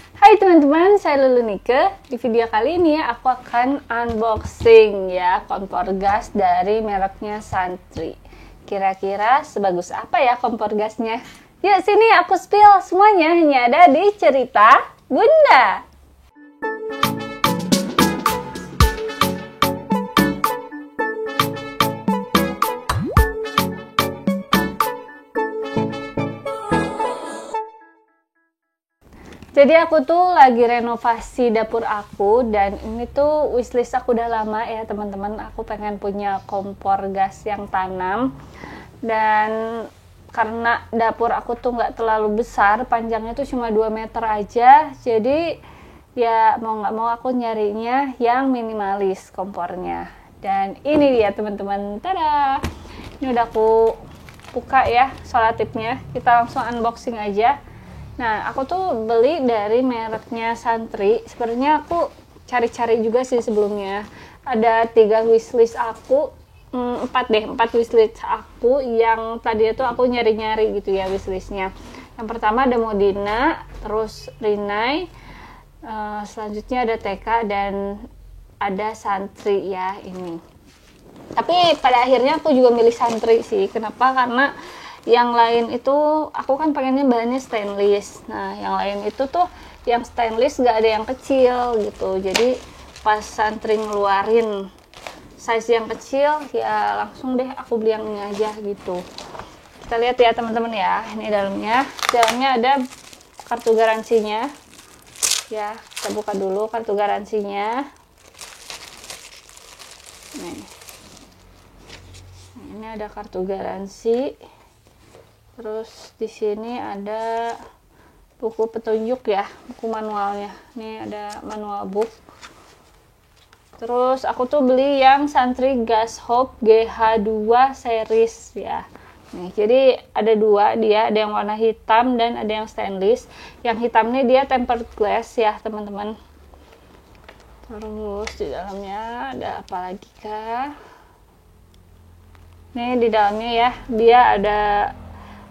Hai teman-teman, saya Lulu Nike. Di video kali ini aku akan unboxing ya kompor gas dari mereknya Santri. Kira-kira sebagus apa ya kompor gasnya? Yuk sini aku spill semuanya, hanya ada di Cerita Bunda. Jadi aku tuh lagi renovasi dapur aku, dan ini tuh wishlist aku udah lama ya teman-teman. Aku pengen punya kompor gas yang tanam, dan karena dapur aku tuh nggak terlalu besar, panjangnya tuh cuma 2 meter aja, jadi ya mau nggak mau aku nyarinya yang minimalis kompornya. Dan ini dia teman-teman, tada! Ini udah aku buka ya selotipnya, kita langsung unboxing aja. Nah, aku tuh beli dari mereknya Santri. Sebenarnya aku cari-cari juga sih sebelumnya. Ada 3 wishlist aku, 4 wishlist aku yang tadi itu aku nyari-nyari gitu ya wishlistnya. Yang pertama ada Modena, terus Rinnai, selanjutnya ada TK, dan ada Santri ya ini. Tapi pada akhirnya aku juga milih Santri sih. Kenapa? Karena yang lain itu aku kan pengennya bahannya stainless. Nah yang lain itu tuh yang stainless gak ada yang kecil gitu, jadi pas Santri ngeluarin size yang kecil ya langsung deh aku beli yang ini aja gitu. Kita lihat ya teman-teman ya, ini dalamnya ada kartu garansinya ya. Kita buka dulu kartu garansinya. Nih, ini ada kartu garansi. Terus di sini ada buku petunjuk ya, buku manualnya. Ini ada manual book. Terus aku tuh beli yang Santri Gas Hob GH2 series ya. Nih, jadi ada 2 dia, ada yang warna hitam dan ada yang stainless. Yang hitam nih dia tempered glass ya, teman-teman. Terus di dalamnya ada apa lagi kah? Nih di dalamnya ya, dia ada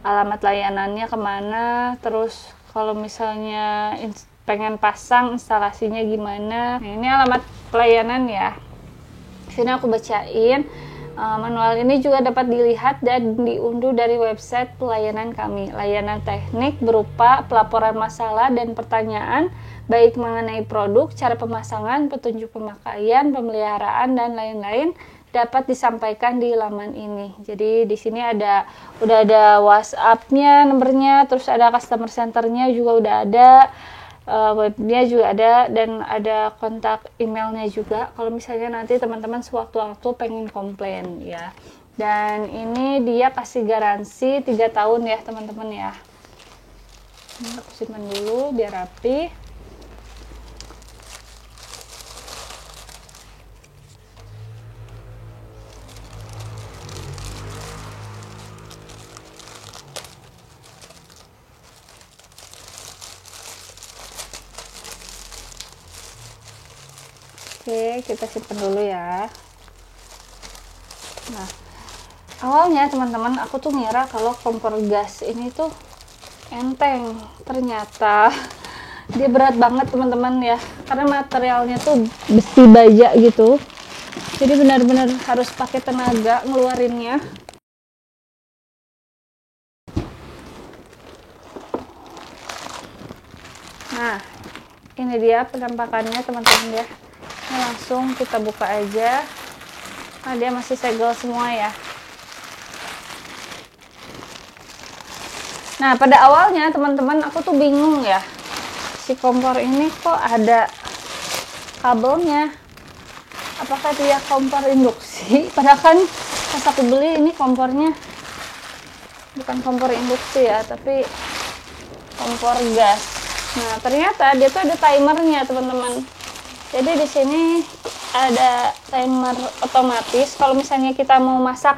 alamat layanannya kemana, terus kalau misalnya pengen pasang instalasinya gimana. Nah, ini alamat pelayanan ya. Sini aku bacain. Manual ini juga dapat dilihat dan diunduh dari website pelayanan kami. Layanan teknik berupa pelaporan masalah dan pertanyaan, baik mengenai produk, cara pemasangan, petunjuk pemakaian, pemeliharaan, dan lain-lain, dapat disampaikan di laman ini. Jadi di sini udah ada WhatsApp-nya, nomornya, terus ada customer center-nya juga udah ada, webnya juga ada, dan ada kontak emailnya juga kalau misalnya nanti teman-teman sewaktu-waktu pengen komplain ya. Dan ini dia kasih garansi 3 tahun ya teman-teman ya. Ini aku simpan dulu biar rapi. Oke, kita simpan dulu ya. Nah, awalnya teman-teman aku tuh ngira kalau kompor gas ini tuh enteng. Ternyata dia berat banget teman-teman ya, karena materialnya tuh besi baja gitu. Jadi benar-benar harus pakai tenaga ngeluarinnya. Nah, ini dia penampakannya teman-teman ya. Ini langsung kita buka aja. Nah, dia masih segel semua ya. Nah, pada awalnya teman-teman aku tuh bingung ya, si kompor ini kok ada kabelnya. Apakah dia kompor induksi? Padahal kan pas aku beli ini kompornya bukan kompor induksi ya, tapi kompor gas. Nah, ternyata dia tuh ada timernya teman-teman. Jadi di sini ada timer otomatis. Kalau misalnya kita mau masak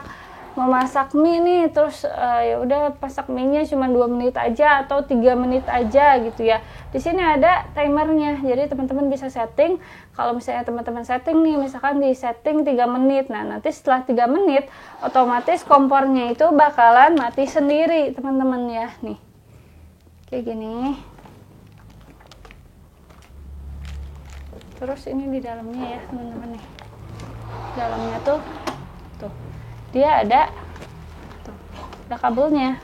mie nih, terus ya udah masak mie-nya cuma 2 menit aja atau 3 menit aja gitu ya. Di sini ada timernya. Jadi teman-teman bisa setting. Kalau misalnya teman-teman setting nih, misalkan di setting 3 menit. Nah, nanti setelah 3 menit otomatis kompornya itu bakalan mati sendiri, teman-teman ya. Nih. Kayak gini. Terus ini di dalamnya ya teman-teman nih, dalamnya tuh dia ada kabelnya.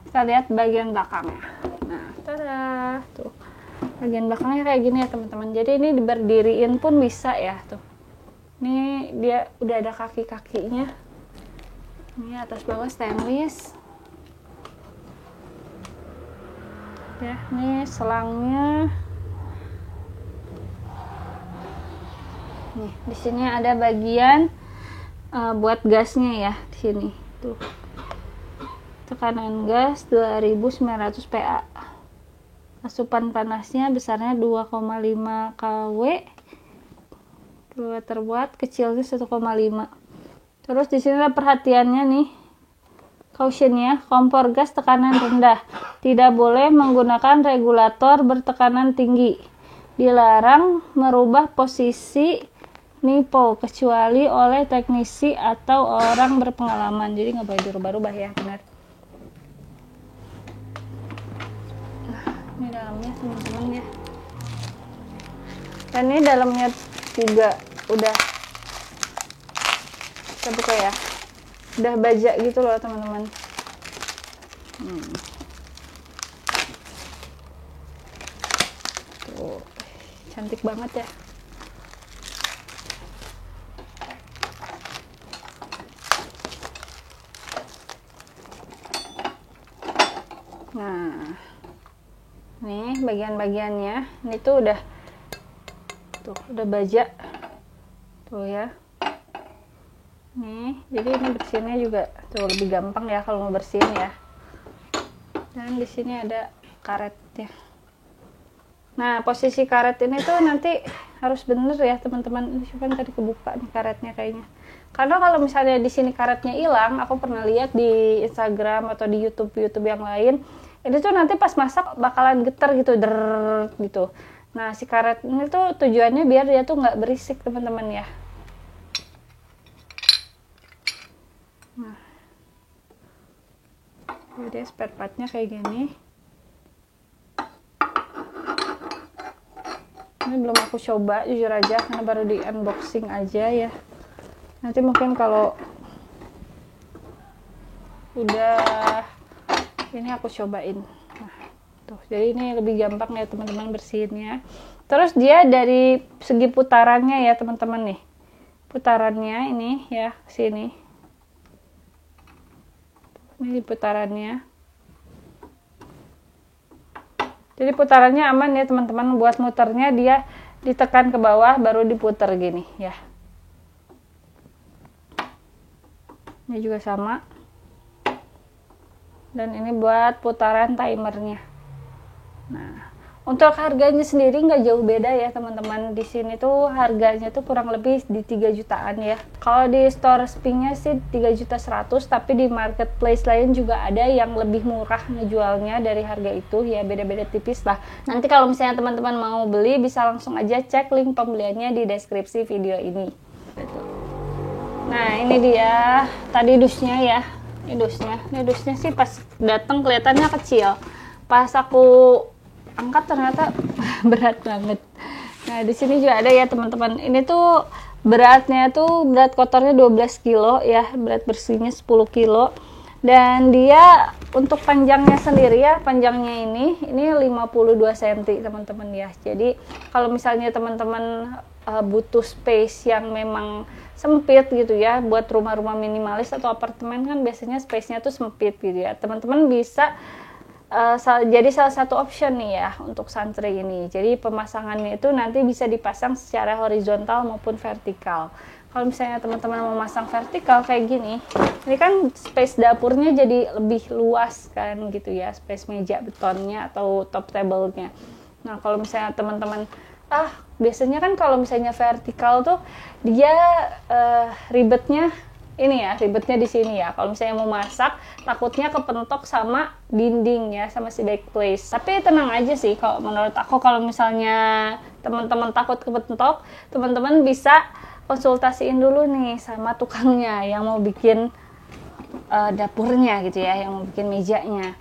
Kita lihat bagian belakangnya. Nah, tada, tuh bagian belakangnya kayak gini ya teman-teman. Jadi ini diberdiriin pun bisa ya tuh. Ini dia udah ada kaki-kakinya. Ini atas bawah stainless. Ya, ini selangnya. Nih, di sini ada bagian buat gasnya ya di sini. Tuh. Tekanan gas 2900 PA. Asupan panasnya besarnya 2,5 kW. Terbuat kecilnya 1,5. Terus di sini ada perhatiannya nih. Cautionnya, kompor gas tekanan rendah. Tidak boleh menggunakan regulator bertekanan tinggi. Dilarang merubah posisi nipo kecuali oleh teknisi atau orang berpengalaman. Jadi nggak boleh dirubah-rubah ya, benar. Ini dalamnya teman-teman ya, dan ini dalamnya juga udah kita buka ya, udah baja gitu loh teman-teman. Tuh cantik banget ya. Nah, nih bagian-bagiannya ini tuh udah baja tuh ya. Nih, jadi ini bersihnya juga tuh lebih gampang ya kalau mau bersihin ya. Dan di sini ada karetnya. Nah, posisi karet ini tuh nanti harus bener ya teman-teman. Ini cuma tadi kebuka nih karetnya kayaknya. Karena kalau misalnya di sini karetnya hilang, aku pernah lihat di Instagram atau di YouTube yang lain, ini tuh nanti pas masak bakalan getar gitu, gitu. Nah, si karet ini tuh tujuannya biar dia tuh nggak berisik teman-teman ya. Nah, jadi spare partnya kayak gini. Ini belum aku coba jujur aja karena baru di unboxing aja ya. Nanti mungkin kalau udah ini aku cobain. Nah, tuh jadi ini lebih gampang ya teman-teman bersihinnya. Terus dia dari segi putarannya ya teman-teman nih, putarannya ini ya sini. Ini putarannya. Jadi putarannya aman ya teman-teman. Buat muternya dia ditekan ke bawah baru diputar gini ya. Ini juga sama. Dan ini buat putaran timernya. Nah, untuk harganya sendiri nggak jauh beda ya teman-teman. Di sini tuh harganya tuh kurang lebih di 3 jutaan ya. Kalau di store resminya sih 3.100.000, tapi di marketplace lain juga ada yang lebih murah ngejualnya dari harga itu ya, beda-beda tipis lah. Nanti kalau misalnya teman-teman mau beli bisa langsung aja cek link pembeliannya di deskripsi video ini. Nah, ini dia tadi dusnya ya. Ini dusnya sih pas datang kelihatannya kecil. Pas aku angkat ternyata berat banget. Nah, di sini juga ada ya teman-teman. Ini tuh beratnya tuh berat kotornya 12 kilo ya, berat bersihnya 10 kilo. Dan dia untuk panjangnya sendiri ya, panjangnya ini 52 cm teman-teman ya. Jadi kalau misalnya teman-teman butuh space yang memang sempit gitu ya, buat rumah-rumah minimalis atau apartemen kan biasanya space-nya tuh sempit gitu ya. Teman-teman bisa jadi salah satu option nih ya untuk santri ini. Jadi pemasangannya itu nanti bisa dipasang secara horizontal maupun vertikal. Kalau misalnya teman-teman mau masang vertikal kayak gini, ini kan space dapurnya jadi lebih luas kan gitu ya, space meja betonnya atau top table-nya. Nah, kalau misalnya teman-teman biasanya kan kalau misalnya vertikal tuh dia ribetnya di sini ya. Kalau misalnya mau masak, takutnya kepentok sama dinding ya, sama si backplace. Tapi tenang aja sih, kalau menurut aku kalau misalnya teman-teman takut kepentok, teman-teman bisa konsultasiin dulu nih sama tukangnya yang mau bikin dapurnya gitu ya, yang mau bikin mejanya.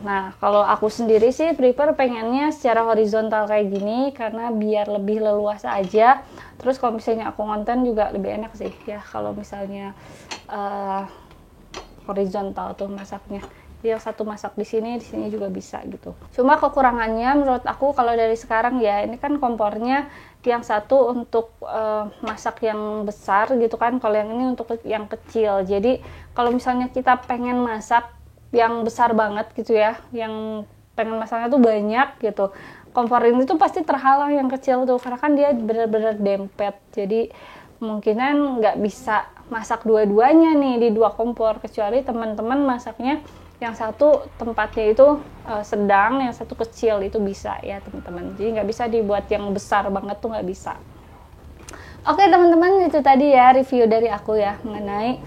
Nah, kalau aku sendiri sih prefer pengennya secara horizontal kayak gini karena biar lebih leluasa aja. Terus kalau misalnya aku ngonten juga lebih enak sih ya kalau misalnya horizontal tuh masaknya. Yang satu masak di sini juga bisa gitu. Cuma kekurangannya menurut aku kalau dari sekarang ya, ini kan kompornya yang satu untuk masak yang besar gitu kan, kalau yang ini untuk yang kecil. Jadi kalau misalnya kita pengen masak yang besar banget gitu ya, yang pengen masaknya tuh banyak gitu, kompor ini tuh pasti terhalang yang kecil tuh karena kan dia benar-benar dempet. Jadi kemungkinan nggak bisa masak dua-duanya nih di dua kompor, kecuali teman-teman masaknya yang satu tempatnya itu sedang, yang satu kecil, itu bisa ya teman-teman. Jadi nggak bisa dibuat yang besar banget tuh, nggak bisa. Oke teman-teman, itu tadi ya review dari aku ya mengenai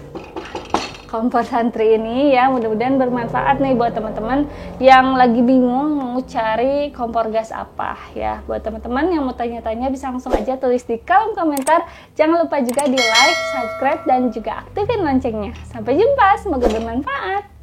kompor santri ini ya. Mudah-mudahan bermanfaat nih buat teman-teman yang lagi bingung mau cari kompor gas apa ya. Buat teman-teman yang mau tanya-tanya bisa langsung aja tulis di kolom komentar. Jangan lupa juga di like, subscribe, dan juga aktifin loncengnya. Sampai jumpa, semoga bermanfaat.